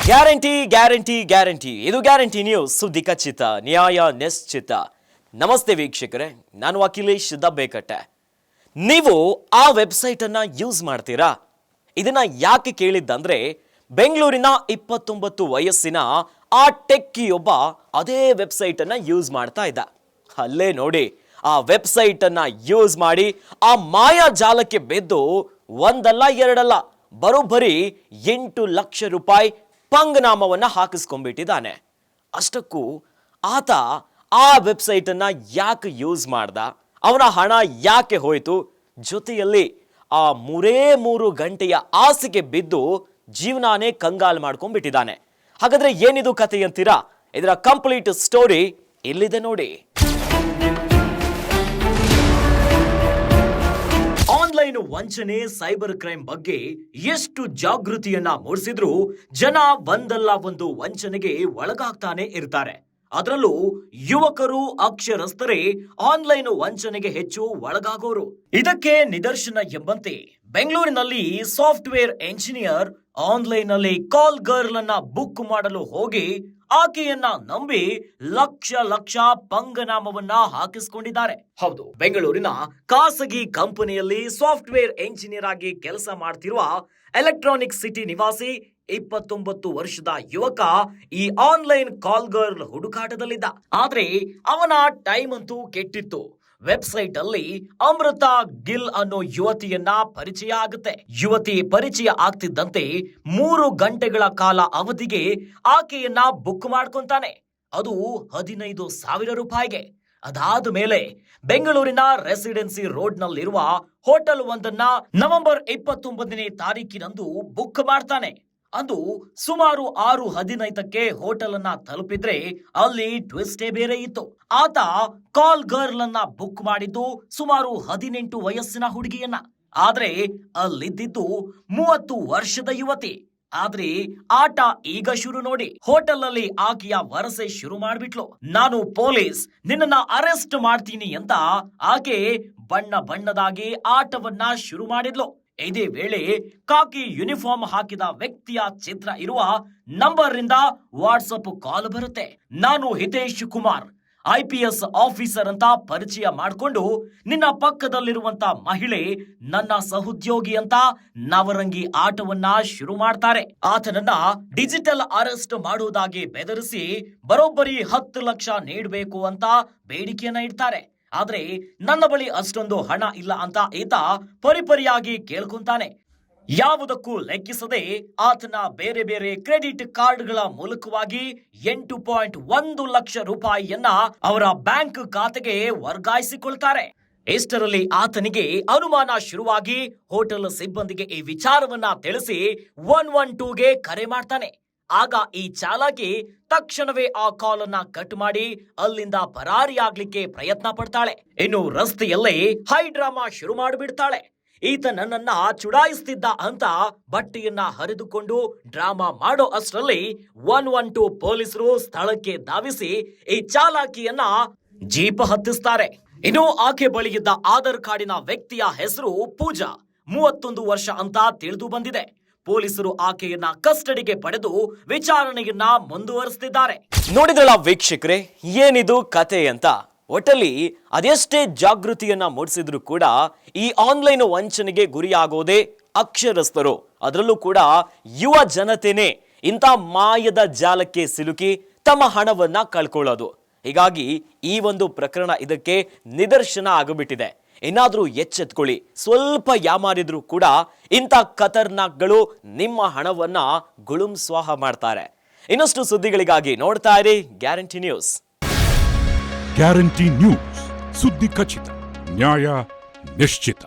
Guarantee guarantee guarantee ಇದು guarantee news, ಸುದ್ದಿ ಖಚಿತ, ನ್ಯಾಯ ನಿಶ್ಚಿತ. ನಮಸ್ತೆ ವೀಕ್ಷಕರೇ, ನಾನು ಅಖಿಲೇಶ್ ದಬ್ಬೇಕಟ್ಟೆ. ನೀವು ಆ ವೆಬ್ಸೈಟ್ ಅನ್ನ ಯೂಸ್ ಮಾಡ್ತೀರಾ? ಇದನ್ನ ಯಾಕೆ ಕೇಳಿದ್ದಂದ್ರೆ, ಬೆಂಗಳೂರಿನ 29 ವಯಸ್ಸಿನ ಆ ಟೆಕ್ಕಿಯೊಬ್ಬ ಅದೇ ವೆಬ್ಸೈಟ್ ಅನ್ನ ಯೂಸ್ ಮಾಡ್ತಾ ಇದ್ದ. ಅಲ್ಲೇ ನೋಡಿ, ಆ ವೆಬ್ಸೈಟ್ ಅನ್ನ ಯೂಸ್ ಮಾಡಿ ಆ ಮಾಯಾಜಾಲಕ್ಕೆ ಬಿದ್ದು ಒಂದಲ್ಲ ಎರಡಲ್ಲ ಬರೋಬ್ಬರಿ 8 ಲಕ್ಷ ರೂಪಾಯಿ ಪಂಗನಾಮವನ್ನ ಹಾಕಿಸ್ಕೊಂಡ್ಬಿಟ್ಟಿದ್ದಾನೆ. ಅಷ್ಟಕ್ಕೂ ಆತ ಆ ವೆಬ್ಸೈಟ್ ಅನ್ನ ಯಾಕೆ ಯೂಸ್ ಮಾಡ್ದ, ಅವನ ಹಣ ಯಾಕೆ ಹೋಯ್ತು, ಜೊತೆಯಲ್ಲಿ ಆ 3 ಗಂಟೆಯ ಆಸೆಗೆ ಬಿದ್ದು ಜೀವನಾನೇ ಕಂಗಾಲ್ ಮಾಡ್ಕೊಂಡ್ಬಿಟ್ಟಿದ್ದಾನೆ. ಹಾಗಾದ್ರೆ ಏನಿದು ಕಥೆ ಅಂತೀರಾ? ಇದರ ಕಂಪ್ಲೀಟ್ ಸ್ಟೋರಿ ಇಲ್ಲಿದೆ ನೋಡಿ. ಆನ್ಲೈನ್ ವಂಚನೆ, ಸೈಬರ್ ಕ್ರೈಮ್ ಬಗ್ಗೆ ಎಷ್ಟು ಜಾಗೃತಿಯನ್ನ ಮೂಡಿಸಿದ್ರು ಜನ ಒಂದಲ್ಲ ಒಂದು ವಂಚನೆಗೆ ಒಳಗಾಗ್ತಾನೆ ಇರ್ತಾರೆ. ಅದರಲ್ಲೂ ಯುವಕರು, ಅಕ್ಷರಸ್ಥರೇ ಆನ್ಲೈನ್ ವಂಚನೆಗೆ ಹೆಚ್ಚು ಒಳಗಾಗೋರು. ಇದಕ್ಕೆ ನಿದರ್ಶನ ಎಂಬಂತೆ ಬೆಂಗಳೂರಿನಲ್ಲಿ ಸಾಫ್ಟ್ವೇರ್ ಎಂಜಿನಿಯರ್ ಆನ್ಲೈನ್ ನಲ್ಲಿ ಕಾಲ್ ಗರ್ಲ್ ಅನ್ನ ಬುಕ್ ಮಾಡಲು ಹೋಗಿ ಆಕೆಯನ್ನ ನಂಬಿ ಲಕ್ಷ ಪಂಗನಾಮವನ್ನ ಹಾಕಿಸಿಕೊಂಡಿದ್ದಾರೆ. ಹೌದು, ಬೆಂಗಳೂರಿನ ಖಾಸಗಿ ಕಂಪನಿಯಲ್ಲಿ ಸಾಫ್ಟ್ವೇರ್ ಎಂಜಿನಿಯರ್ ಆಗಿ ಕೆಲಸ ಮಾಡ್ತಿರುವ ಎಲೆಕ್ಟ್ರಾನಿಕ್ ಸಿಟಿ ನಿವಾಸಿ 29 ವರ್ಷದ ಯುವಕ ಈ ಆನ್ಲೈನ್ ಕಾಲ್ ಗರ್ಲ್ ಹುಡುಕಾಟದಲ್ಲಿದ್ದ. ಆದ್ರೆ ಅವನ ಟೈಮ್ ಅಂತೂ ಕೆಟ್ಟಿತ್ತು. ವೆಬ್ಸೈಟ್ ಅಲ್ಲಿ ಅಮೃತಾ ಗಿಲ್ ಅನ್ನೋ ಯುವತಿಯನ್ನ ಪರಿಚಯ ಆಗುತ್ತೆ. ಯುವತಿ ಪರಿಚಯ ಆಗ್ತಿದ್ದಂತೆ 3 ಗಂಟೆಗಳ ಕಾಲ ಅವಧಿಗೆ ಆಕೆಯನ್ನ ಬುಕ್ ಮಾಡ್ಕೊಂತಾನೆ. ಅದು 15,000 ರೂಪಾಯಿಗೆ. ಅದಾದ ಮೇಲೆ ಬೆಂಗಳೂರಿನ ರೆಸಿಡೆನ್ಸಿ ರೋಡ್ ನಲ್ಲಿರುವ ಹೋಟೆಲ್ ಒಂದನ್ನ ನವೆಂಬರ್ 29ನೇ ತಾರೀಕಿನಂದು ಬುಕ್ ಮಾಡ್ತಾನೆ. ಅಂದು ಸುಮಾರು 6:15ಕ್ಕೆ ಹೋಟೆಲ್ ಅನ್ನ ತಲುಪಿದ್ರೆ ಅಲ್ಲಿ ಟ್ವಿಸ್ಟೇ ಬೇರೆ ಇತ್ತು. ಆತ ಕಾಲ್ ಗರ್ಲ್ ಅನ್ನ ಬುಕ್ ಮಾಡಿದ್ದು ಸುಮಾರು 18 ವಯಸ್ಸಿನ ಹುಡುಗಿಯನ್ನ. ಆದ್ರೆ ಅಲ್ಲಿದ್ದು 30 ವರ್ಷದ ಯುವತಿ. ಆದ್ರೆ ಆಟ ಈಗ ಶುರು ನೋಡಿ. ಹೋಟೆಲ್ ಅಲ್ಲಿ ಆಕೆಯ ವರಸೆ ಶುರು ಮಾಡ್ಬಿಟ್ಲು. ನಾನು ಪೊಲೀಸ್, ನಿನ್ನನ್ನ ಅರೆಸ್ಟ್ ಮಾಡ್ತೀನಿ ಅಂತ ಆಕೆ ಬಣ್ಣದಾಗಿ ಆಟವನ್ನ ಶುರು ಮಾಡಿದ್ಲು. ಇದೇ ವೇಳೆ ಕಾಕಿ ಯೂನಿಫಾರ್ಮ್ ಹಾಕಿದ ವ್ಯಕ್ತಿಯ ಚಿತ್ರ ಇರುವ ನಂಬರ್ ಇಂದ ವಾಟ್ಸಪ್ ಕಾಲ್ ಬರುತ್ತೆ. ನಾನು ಹಿತೇಶ್ ಕುಮಾರ್, IPS ಆಫೀಸರ್ ಅಂತ ಪರಿಚಯ ಮಾಡಿಕೊಂಡು ನಿನ್ನ ಪಕ್ಕದಲ್ಲಿರುವಂತ ಮಹಿಳೆ ನನ್ನ ಸಹೋದ್ಯೋಗಿ ಅಂತ ನವರಂಗಿ ಆಟವನ್ನ ಶುರು ಮಾಡ್ತಾರೆ. ಆತನನ್ನ ಡಿಜಿಟಲ್ ಅರೆಸ್ಟ್ ಮಾಡುವುದಾಗಿ ಬೆದರಿಸಿ ಬರೋಬ್ಬರಿ 10 ಲಕ್ಷ ನೀಡಬೇಕು ಅಂತ ಬೇಡಿಕೆಯನ್ನ ಇಡ್ತಾರೆ. ಆದ್ರೆ ನನ್ನ ಬಳಿ ಅಷ್ಟೊಂದು ಹಣ ಇಲ್ಲ ಅಂತ ಈತ ಪರಿಪರಿಯಾಗಿ ಕೇಳ್ಕೊಂತಾನೆ. ಯಾವುದಕ್ಕೂ ಲೆಕ್ಕಿಸದೆ ಆತನ ಬೇರೆ ಕ್ರೆಡಿಟ್ ಕಾರ್ಡ್ಗಳ ಮೂಲಕವಾಗಿ 8.1 ಲಕ್ಷ ರೂಪಾಯಿಯನ್ನ ಅವರ ಬ್ಯಾಂಕ್ ಖಾತೆಗೆ ವರ್ಗಾಯಿಸಿಕೊಳ್ತಾರೆ. ಇಷ್ಟರಲ್ಲಿ ಆತನಿಗೆ ಅನುಮಾನ ಶುರುವಾಗಿ ಹೋಟೆಲ್ ಸಿಬ್ಬಂದಿಗೆ ಈ ವಿಚಾರವನ್ನ ತಿಳಿಸಿ 112ಗೆ ಕರೆ ಮಾಡ್ತಾನೆ. ಆಗ ಈ ಚಾಲಕಿ ತಕ್ಷಣವೇ ಆ ಕಾಲ್ ಅನ್ನ ಕಟ್ ಮಾಡಿ ಅಲ್ಲಿಂದ ಪರಾರಿಯಾಗ್ಲಿಕ್ಕೆ ಪ್ರಯತ್ನ ಪಡ್ತಾಳೆ. ಇನ್ನು ರಸ್ತೆಯಲ್ಲೇ ಹೈ ಡ್ರಾಮಾ ಶುರು ಮಾಡಿಬಿಡ್ತಾಳೆ. ಈತ ನನ್ನನ್ನ ಚುಡಾಯಿಸ್ತಿದ್ದ ಅಂತ ಬಟ್ಟೆಯನ್ನ ಹರಿದುಕೊಂಡು ಡ್ರಾಮಾ ಮಾಡೋ ಅಷ್ಟರಲ್ಲಿ 112 ಪೊಲೀಸರು ಸ್ಥಳಕ್ಕೆ ಧಾವಿಸಿ ಈ ಚಾಲಕಿಯನ್ನ ಜೀಪ್ ಹತ್ತಿಸ್ತಾರೆ. ಇನ್ನು ಆಕೆ ಬಳಿಯಿದ್ದ ಆಧಾರ್ ಕಾರ್ಡಿನ ವ್ಯಕ್ತಿಯ ಹೆಸರು ಪೂಜಾ, 31 ವರ್ಷ ಅಂತ ತಿಳಿದು ಬಂದಿದೆ. ಪೊಲೀಸರು ಆಕೆಯನ್ನ ಕಸ್ಟಡಿಗೆ ಪಡೆದು ವಿಚಾರಣೆಯನ್ನ ಮುಂದುವರಿಸುತ್ತಿದ್ದಾರೆ. ನೋಡಿದ್ರಲ್ಲ ವೀಕ್ಷಕರೇ, ಏನಿದು ಕತೆ ಅಂತ. ಒಟ್ಟಲ್ಲಿ ಅದೆಷ್ಟೇ ಜಾಗೃತಿಯನ್ನ ಮೂಡಿಸಿದ್ರು ಕೂಡ ಈ ಆನ್ಲೈನ್ ವಂಚನೆಗೆ ಗುರಿಯಾಗೋದೇ ಅಕ್ಷರಸ್ಥರು, ಅದರಲ್ಲೂ ಕೂಡ ಯುವ ಜನತೆನೇ ಇಂಥ ಮಾಯದ ಜಾಲಕ್ಕೆ ಸಿಲುಕಿ ತಮ್ಮ ಹಣವನ್ನ ಕಳ್ಕೊಳ್ಳೋದು. ಹೀಗಾಗಿ ಈ ಒಂದು ಪ್ರಕರಣ ಇದಕ್ಕೆ ನಿದರ್ಶನ ಆಗಿಬಿಟ್ಟಿದೆ. ಏನಾದ್ರೂ ಎಚ್ಚೆತ್ಕೊಳ್ಳಿ. ಸ್ವಲ್ಪ ಯಾಮಾರಿದ್ರು ಕೂಡ ಇಂಥ ಖತರ್ನಾಕ್ಗಳು ನಿಮ್ಮ ಹಣವನ್ನ ಗುಳುಂ ಸ್ವಾಹ ಮಾಡ್ತಾರೆ. ಇನ್ನಷ್ಟು ಸುದ್ದಿಗಳಿಗಾಗಿ ನೋಡ್ತಾ ಇರಿ ಗ್ಯಾರಂಟಿ ನ್ಯೂಸ್. ಗ್ಯಾರಂಟಿ ನ್ಯೂಸ್, ಸುದ್ದಿ ಖಚಿತ, ನ್ಯಾಯ ನಿಶ್ಚಿತ.